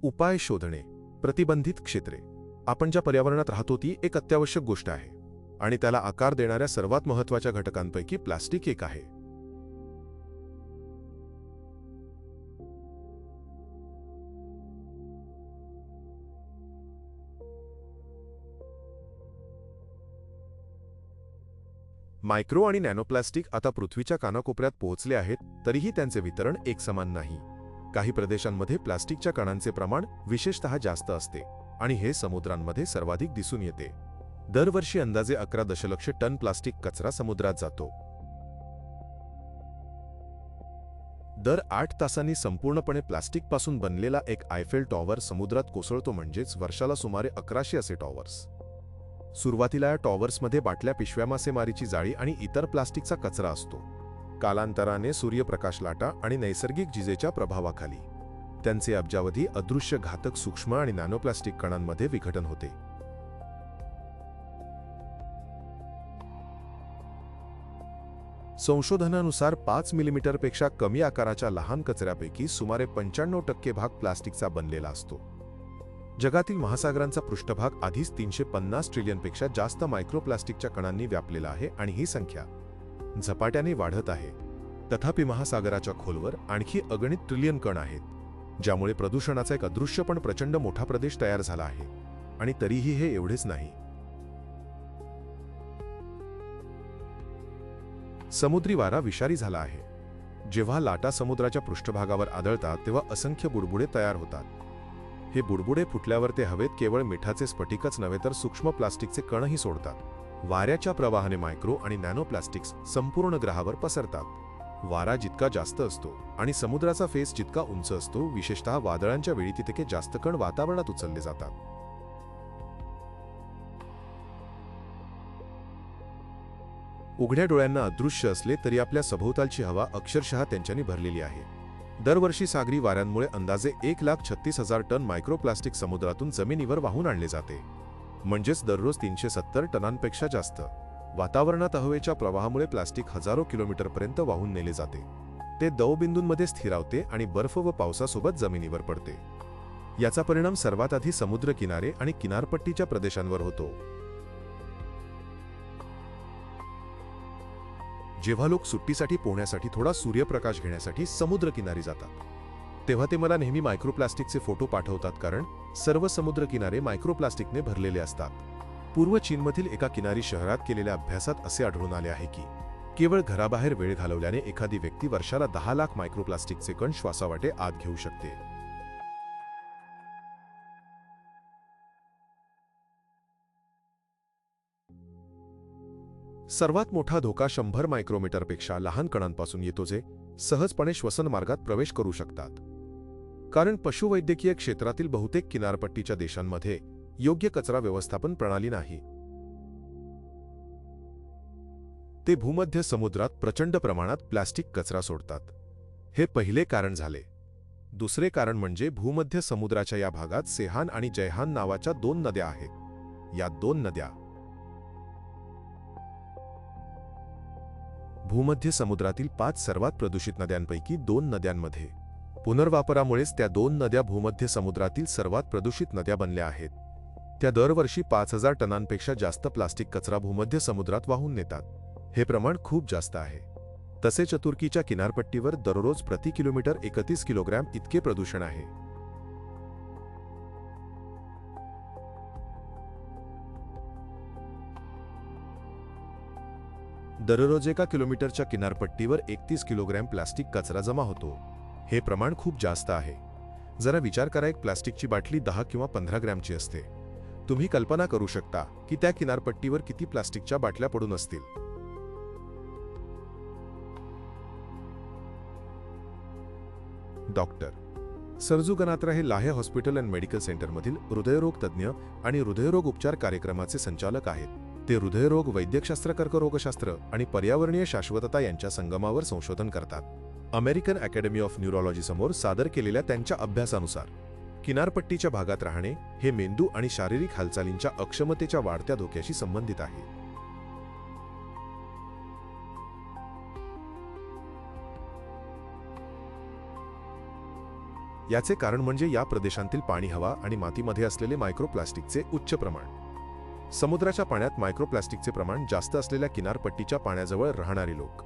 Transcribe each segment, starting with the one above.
उपाय शोधणे. प्रतिबंधित क्षेत्रे. आपण ज्या पर्यावरणात राहतो ती एक अत्यावश्यक गोष्ट आहे आणि त्याला आकार देणाऱ्या सर्वात महत्त्वाच्या घटकांपैकी प्लास्टिक एक आहे. मायक्रो आणि नॅनोप्लास्टिक आता पृथ्वीच्या कानाकोपऱ्यात पोहोचले आहेत, तरीही त्यांचे वितरण एकसमान नाही. काही प्रदेशांमध्ये प्लास्टिकच्या कणांचे प्रमाण विशेषतः जास्त असते आणि हे समुद्रांमध्ये सर्वाधिक दिसून येते. दरवर्षी अंदाजे 11 दशलक्ष टन प्लास्टिक कचरा समुद्रात जातो. दर 8 तासांनी संपूर्णपणे प्लास्टिकपासून बनलेला एक आयफेल टॉवर समुद्रात कोसळतो, म्हणजेच वर्षाला सुमारे 1100 असे टॉवर्स. सुरुवातीला या टॉवर्समध्ये बाटल्या, पिशव्या, मासेमारीची जाळी आणि इतर प्लास्टिकचा कचरा असतो. कालांतराने सूर्यप्रकाश, लाटा आणि नैसर्गिक जिजेच्या प्रभावाखाली त्यांचे अब्जावधी अदृश्य घातक सूक्ष्म आणि नॅनोप्लास्टिक कणांमध्ये विघटन होते. संशोधनानुसार 5 मिलीमीटरपेक्षा कमी आकाराच्या लहान कचऱ्यापैकी सुमारे 95% भाग प्लास्टिकचा बनलेला असतो. जगातील महासागरांचा पृष्ठभाग आधीच 350 ट्रिलियनपेक्षा जास्त मायक्रोप्लास्टिकच्या कणांनी व्यापलेला आहे आणि ही संख्या झपाट्याने वाढत आहे. तथापि महासागराच्या खोलवर आणखी अगणित ट्रिलियन कण आहेत, ज्यामुळे प्रदूषणाचा एक अदृश्य पण प्रचंड मोठा प्रदेश तयार झाला आहे. आणि तरीही हे एवढेच नाही. समुद्री वारा विषारी झाला आहे. जेव्हा लाटा समुद्राच्या पृष्ठभागावर आदळतात तेव्हा असंख्य बुडबुडे तयार होतात. हे बुडबुडे फुटल्यावर ते हवेत केवळ मिठाचे स्फटिकच नव्हे तर सूक्ष्म प्लास्टिकचे कणही सोडतात. वाऱ्याच्या प्रवाहाने मायक्रो आणि नॅनोप्लास्टिक्स संपूर्ण ग्रहावर पसरतात. वारा जितका जास्त असतो आणि समुद्राचा फेस जितका उंच असतो, विशेषतः वादळांच्या वेळी तितके जास्त कण वातावरणात उचलले जातात. उघड्या डोळ्यांना अदृश्य असले तरी आपल्या सभोवतालची हवा अक्षरशः त्यांच्यानी भरलेली आहे. दरवर्षी सागरी वाऱ्यांमुळे अंदाजे 1,36,000 टन मायक्रोप्लास्टिक समुद्रातून जमिनीवर वाहून आणले जाते, म्हणजेच दररोज 370 टनांपेक्षा जास्त. वातावरणात हवेच्या प्रवाहामुळे प्लास्टिक हजारो किलोमीटरपर्यंत वाहून नेले जाते. ते दवबिंदूंमध्ये स्थिरावते आणि बर्फ व पावसासोबत जमिनीवर पडते. याचा परिणाम सर्वात आधी समुद्र किनारे आणि किनारपट्टीच्या प्रदेशांवर होतो. जेव्हा लोक सुट्टीसाठी पोहण्यासाठी थोडा सूर्यप्रकाश घेण्यासाठी समुद्रकिनारी जातात, तेव्हा ते मला नेहमी मायक्रोप्लास्टिकचे फोटो पाठवतात, कारण सर्व समुद्रकिनारे मायक्रोप्लास्टिकने भरलेले असतात. पूर्व चीनमधील एका किनारी शहरात केलेल्या अभ्यासात असे आढळून आले आहे की केवळ घराबाहेर वेळ घालवल्याने एखादी व्यक्ती वर्षाला 10 लाख मायक्रोप्लास्टिकचे कण श्वासावाटे आत घेऊ शकते. सर्वात मोठा धोका 100 मायक्रोमीटरपेक्षा लहान कणांपासून येतो, जे सहजपणे श्वसन मार्गात प्रवेश करू शकतात. कारण पशुवैद्यकीय क्षेत्रातील बहुतेक किनारपट्टीच्या देशांमध्ये योग्य कचरा व्यवस्थापन प्रणाली नाही. ते भूमध्य समुद्रात प्रचंड प्रमाणात प्लास्टिक कचरा सोडतात. हे पहिले कारण झाले. दुसरे कारण म्हणजे भूमध्य समुद्राच्या या भागात सेहान आणि जयहान नावाच्या 2 नद्या आहेत. या 2 नद्या भूमध्य समुद्रातील 5 सर्वात प्रदूषित नद्यांपैकी 2 नद्यांमध्ये पुनर्वापरामुळेच त्या 2 नद्या भूमध्य समुद्रातील सर्वात प्रदूषित नद्या बनल्या आहेत. त्या दरवर्षी 5,000 टनांपेक्षा जास्त प्लास्टिक कचरा भूमध्य समुद्रात वाहून नेतात. हे प्रमाण खूप जास्त आहे. तसेच तुर्कीच्या किनारपट्टीवर दररोज प्रति किलोमीटर 31 किलोग्रॅम इतके प्रदूषण आहे. दररोज 1 किलोमीटरच्या किनारपट्टीवर 31 किलोग्रॅम प्लास्टिक कचरा जमा होतो. हे प्रमाण खूप जास्त आहे. जरा विचार करा, एक प्लास्टिकची बाटली 10 किंवा 15 ग्रॅमची असते. तुम्ही कल्पना करू शकता की त्या किनारपट्टीवर किती प्लास्टिकच्या बाटल्या पडून असतील. डॉक्टर सरजू गनात्रा हे लाहे हॉस्पिटल अँड मेडिकल सेंटरमधील हृदयरोग तज्ज्ञ आणि हृदयरोग उपचार कार्यक्रमाचे संचालक आहेत. ते हृदयरोग, वैद्यकशास्त्र, कर्करोगशास्त्र आणि पर्यावरणीय शाश्वतता यांच्या संगमावर संशोधन करतात. अमेरिकन अकॅडमी ऑफ न्यूरोलॉजी समोर सादर केलेल्या त्यांच्या अभ्यासानुसार किनारपट्टीच्या भागात राहणे हे मेंदू आणि शारीरिक हालचालींच्या अक्षमतेच्या वाढत्या धोक्याशी संबंधित आहे. याचे कारण म्हणजे या प्रदेशांतील पाणी, हवा आणि मातीमध्ये असलेले मायक्रोप्लास्टिकचे उच्च प्रमाण. समुद्राच्या पाण्यात मायक्रोप्लास्टिकचे प्रमाण जास्त असलेल्या किनारपट्टीच्या पाण्याजवळ राहणारे लोक.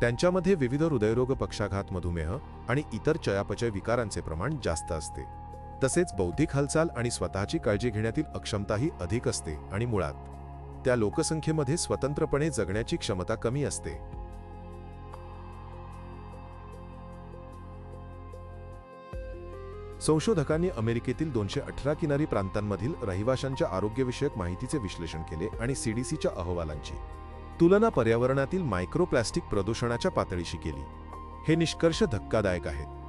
त्यांच्यामध्ये विविध हृदयरोग, पक्षाघात, मधुमेह आणि इतर चयापचय विकारांचे प्रमाण जास्त असते. तसेच बौद्धिक हालचाल आणि स्वतःची काळजी घेण्यातील अक्षमताही अधिक असते आणि मुळात त्या लोकसंख्येमध्ये स्वतंत्रपणे जगण्याची क्षमता कमी असते. संशोधकांनी अमेरिकेतील 218 किनारी प्रांतांमधील रहिवाशांच्या आरोग्यविषयक माहितीचे विश्लेषण केले आणि सीडीसीच्या अहवालांची तुलना पर्यावरणातील मायक्रोप्लास्टिक प्रदूषणाच्या पातळीशी केली. हे निष्कर्ष धक्कादायक आहेत.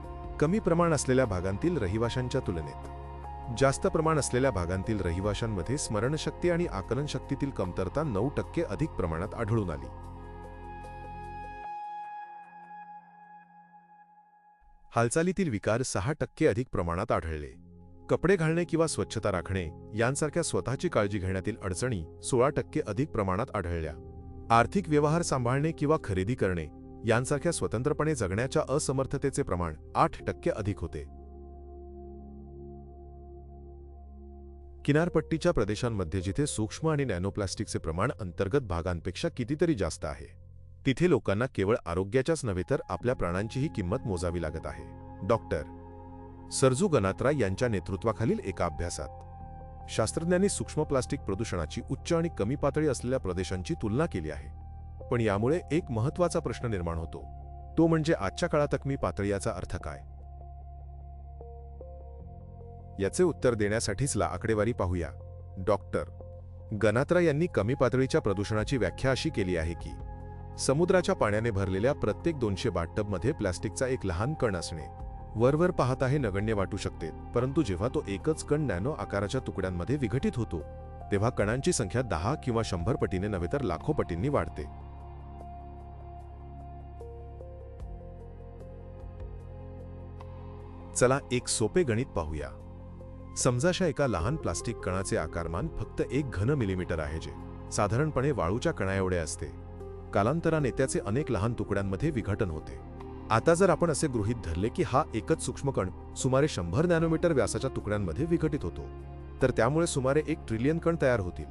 कमी प्रमाण असलेल्या भागांतील रहिवाशांच्या तुलनेत जास्त प्रमाण असलेल्या भागांतील रहिवाशांमध्ये स्मरणशक्ती आणि आकलनशक्तीतील कमतरता 9% अधिक प्रमाणात आढळून आली. हालचालीतील विकार 6% अधिक प्रमाणात आढळले. कपडे घालणे किंवा स्वच्छता राखणे यांसारख्या स्वतःची काळजी घेण्यातील अडचणी 16% अधिक प्रमाणात आढळल्या. आर्थिक व्यवहार सांभाळणे किंवा खरेदी करणे यांसारख्या स्वतंत्रपणे जगण्याच्या असमर्थतेचे प्रमाण 8% अधिक होते. किनारपट्टीच्या प्रदेशांमध्ये जिथे सूक्ष्म आणि नॅनोप्लास्टिकचे प्रमाण अंतर्गत भागांपेक्षा कितीतरी जास्त आहे, तिथे लोकांना केवळ आरोग्याच्याच नव्हे तर आपल्या प्राणांचीही किंमत मोजावी लागत आहे. डॉक्टर सरजू गनात्रा यांच्या नेतृत्वाखालील एका अभ्यासात शास्त्रज्ञांनी सूक्ष्म प्लास्टिक प्रदूषणाची उच्च आणि कमी पातळी असलेल्या प्रदेशांची तुलना केली आहे. पण यामुळे एक महत्त्वाचा प्रश्न निर्माण होतो, तो म्हणजे आजच्या काळात कमी पातळी याचा अर्थ काय? याचे उत्तर देण्यासाठीच आकडेवारी पाहूया. डॉक्टर गनात्रा यांनी कमी पातळीच्या प्रदूषणाची व्याख्या अशी केली आहे की समुद्राच्या पाण्याने भरलेल्या प्रत्येक 200 बाथटबमध्ये प्लास्टिकचा एक लहान कण असणे. वरवर पाहता हे नगण्य वाटू शकते, परंतु जेव्हा तो एकच कण नॅनो आकाराच्या तुकड्यांमध्ये विघटित होतो तेव्हा कणांची संख्या 10 किंवा 100 पटीने नव्हे तर लाखो पटींनी वाढते. चला एक सोपे गणित पाहूया. समजा एका लहान प्लास्टिक कणाचे आकारमान फक्त 1 घन मिलीमीटर आहे, जे साधारणपणे वाळूच्या कणाएवढे असते. कालांतराने त्याचे अनेक लहान तुकड्यांमध्ये विघटन होते. आता जर आपण असे गृहीत धरले की हा एकच सूक्ष्मकण सुमारे 100 नॅनोमीटर व्यासाच्या तुकड्यांमध्ये विघटित होतो, तर त्यामुळे सुमारे 1 ट्रिलियन कण तयार होतील.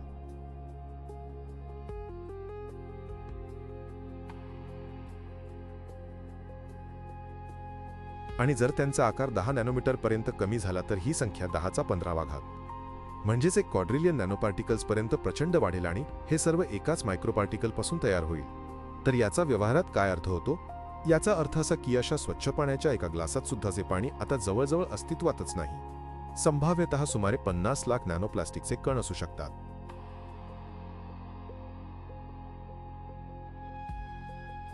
आणि जर त्यांचा आकार 10 नॅनोमीटर पर्यंत कमी झाला तर ही संख्या 10चा 15वा घात, म्हणजेच 1 क्वाड्रिलियन नॅनोपार्टिकल्स पर्यंत प्रचंड वाढेल आणि हे सर्व एकाच मायक्रोपार्टिकल पासून तयार होईल. तर याचा व्यवहारात काय अर्थ होतो? याचा अर्थ असा की अशा स्वच्छ पाण्याच्या एका ग्लासात सुद्धा जे पाणी आता जवळजवळ अस्तित्वातच नाही, संभाव्यतः सुमारे 50 लाख नॅनोप्लास्टिकचे कण असू शकतात.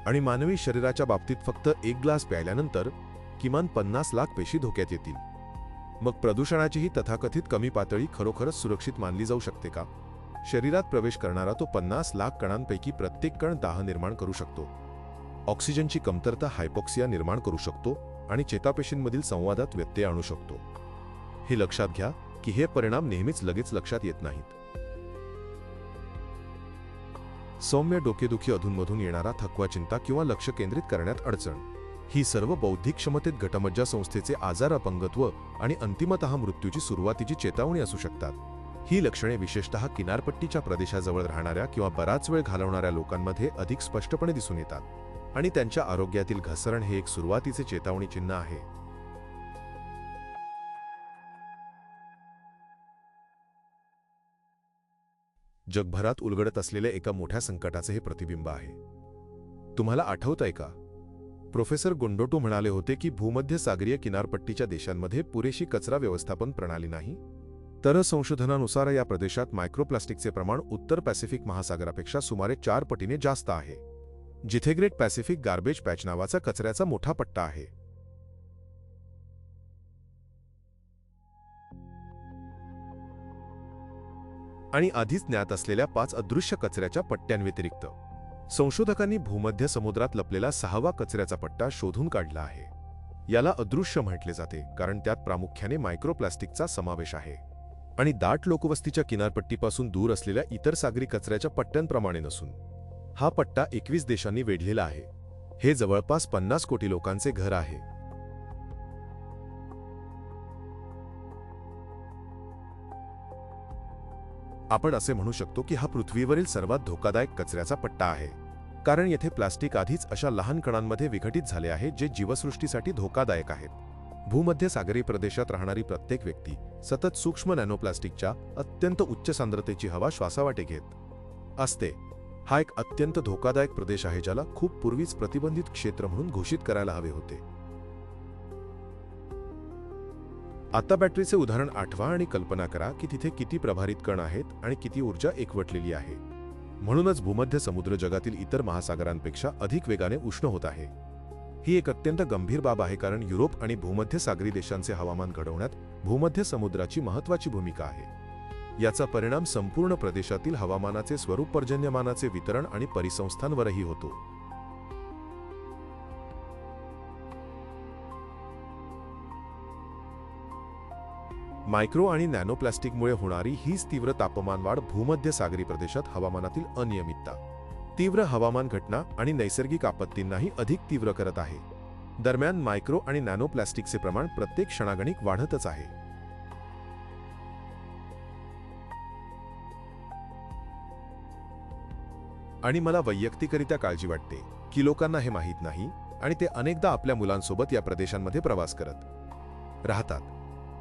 आणि मानवी शरीराच्या बाबतीत फक्त 1 ग्लास प्यायल्यानंतर किमान 50 लाख पेशी धोक्यात येतील. मग प्रदूषणाची ही तथाकथित कमी पातळी खरोखरच सुरक्षित मानली जाऊ शकते का? शरीरात प्रवेश करणारा तो 50 लाख कणांपैकी प्रत्येक कण दाह निर्माण करू शकतो, ऑक्सिजनची कमतरता हायपॉक्सिया निर्माण करू शकतो आणि चेतापेशींमधील संवादात व्यत्यय आणू शकतो. हे लक्षात घ्या की हे परिणाम नेहमीच लगेच लक्षात येत नाहीत. सौम्य डोकेदुखी, अधूनमधून येणारा थकवा, चिंता किंवा लक्ष केंद्रित करण्यात अडचण, ही सर्व बौद्धिक क्षमतेत घटमज्जा संस्थेचे आजार, अपंगत्व आणि अंतिमतः मृत्यूची सुरुवातीची चेतावणी असू शकतात. ही लक्षणे विशेषतः किनारपट्टीच्या प्रदेशाजवळ राहणाऱ्या किंवा बराच वेळ घालवणाऱ्या लोकांमध्ये अधिक स्पष्टपणे दिसून येतात आणि त्यांच्या आरोग्यातील घसरण हे एक सुरुवातीचे चेतावणी चिन्ह आहे. जगभरात उलगडत असलेल्या एका मोठ्या संकटाचे हे प्रतिबिंब आहे. तुम्हाला आठवतंय का? प्रोफेसर गुंडोटू म्हणाले होते की भूमध्य सागरीय किनारपट्टीच्या देशांमध्ये पुरेशी कचरा व्यवस्थापन प्रणाली नाही. तर संशोधनानुसार या प्रदेशात मायक्रोप्लास्टिकचे प्रमाण उत्तर पॅसिफिक महासागरापेक्षा सुमारे 4 पटीने जास्त आहे, जिथे ग्रेट पॅसिफिक गार्बेज पॅच नावाचा कचऱ्याचा मोठा पट्टा आहे. आणि आधीच ज्ञात असलेल्या 5 अदृश्य कचऱ्याच्या पट्ट्यांव्यतिरिक्त संशोधकांनी भूमध्य समुद्रात लपलेला 6वा कचऱ्याचा पट्टा शोधून काढला आहे. याला अदृश्य म्हटले जाते कारण त्यात प्रामुख्याने मायक्रोप्लास्टिकचा समावेश आहे. आणि दाट लोकवस्तीच्या किनारपट्टीपासून दूर असलेल्या इतर सागरी कचऱ्याच्या पट्ट्यांप्रमाणे नसून हा पट्टा 21 देशांनी वेढलेला आहे. हे जवळपास 50 कोटी लोकांचे घर आहे. आपण असे म्हणू शकतो की हा पृथ्वीवरील सर्वात धोकादायक कचऱ्याचा पट्टा आहे, कारण येथे प्लास्टिक आधीच अशा लहान कणांमध्ये विघटित झाले आहे जे जीवसृष्टीसाठी धोकादायक आहेत. भूमध्य सागरी प्रदेशात राहणारी प्रत्येक व्यक्ती सतत सूक्ष्म नॅनोप्लास्टिकच्या अत्यंत उच्च सांद्रतेची हवा श्वासावाटे घेत असते. हा एक अत्यंत धोकादायक प्रदेश आहे ज्याला खूप पूर्वीच प्रतिबंधित क्षेत्र म्हणून घोषित करायला हवे होते. आता बॅटरीचे उदाहरण आठवा आणि कल्पना करा की तिथे किती प्रभारित कण आहेत आणि किती ऊर्जा एकवटलेली आहे. म्हणूनच भूमध्य समुद्र जगातील इतर महासागरांपेक्षा अधिक वेगाने उष्ण होत आहे. ही एक अत्यंत गंभीर बाब आहे, कारण युरोप आणि भूमध्य सागरी देशांचे हवामान घडवण्यात भूमध्य समुद्राची महत्त्वाची भूमिका आहे. याचा परिणाम संपूर्ण प्रदेशातील हवामानाचे स्वरूप, पर्जन्यमानाचे वितरण आणि परिसंस्थांवरही होतो. मायक्रो आणि नॅनोप्लास्टिकमुळे होणारी हीच तीव्र तापमानवाढ भूमध्य सागरी प्रदेशात हवामानातील अनियमितता, तीव्र हवामान घटना आणि नैसर्गिक आपत्तींनाही अधिक तीव्र करत आहे. दरम्यान मायक्रो आणि नॅनोप्लास्टिकचे प्रमाण प्रत्येक क्षणागणिक वाढतच आहे. आणि मला वैयक्तिकरित्या काळजी वाटते की लोकांना हे माहीत नाही आणि ते अनेकदा आपल्या मुलांसोबत या प्रदेशांमध्ये प्रवास करत राहतात.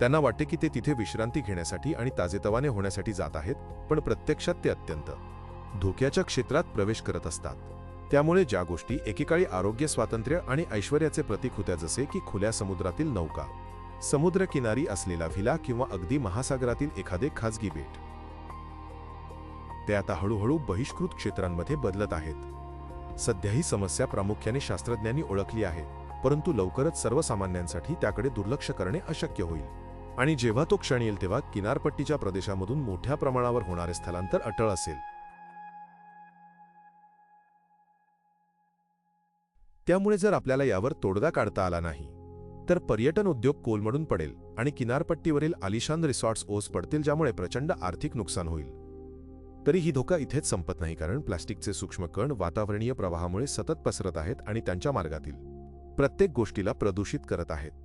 त्यांना वाटते की ते तिथे विश्रांती घेण्यासाठी आणि ताजेतवाने होण्यासाठी जात आहेत, पण प्रत्यक्षात ते अत्यंत धोक्याच्या क्षेत्रात प्रवेश करत असतात. त्यामुळे ज्या गोष्टी एकेकाळी आरोग्य, स्वातंत्र्य आणि ऐश्वर्याचे प्रतीक होत्या, जसे की खुल्या समुद्रातील नौका, समुद्रकिनारी असलेला व्हिला किंवा अगदी महासागरातील एखादे खाजगी बेट, ते आता हळूहळू बहिष्कृत क्षेत्रांमध्ये बदलत आहेत. सध्या ही समस्या प्रामुख्याने शास्त्रज्ञांनी ओळखली आहे, परंतु लवकरच सर्वसामान्यांसाठी त्याकडे दुर्लक्ष करणे अशक्य होईल. आणि जेव्हा तो क्षण येईल तेव्हा किनारपट्टीच्या प्रदेशामधून मोठ्या प्रमाणावर होणारे स्थलांतर अटळ असेल. त्यामुळे जर आपल्याला यावर तोडगा काढता आला नाही तर पर्यटन उद्योग कोलमडून पडेल आणि किनारपट्टीवरील आलिशान रिसॉर्ट्स ओस पडतील, ज्यामुळे प्रचंड आर्थिक नुकसान होईल. तरी ही धोका इथेच संपत नाही, कारण प्लास्टिकचे सूक्ष्म कण वातावरणीय प्रवाहामुळे सतत पसरत आहेत आणि त्यांच्या मार्गातील प्रत्येक गोष्टीला प्रदूषित करत आहेत.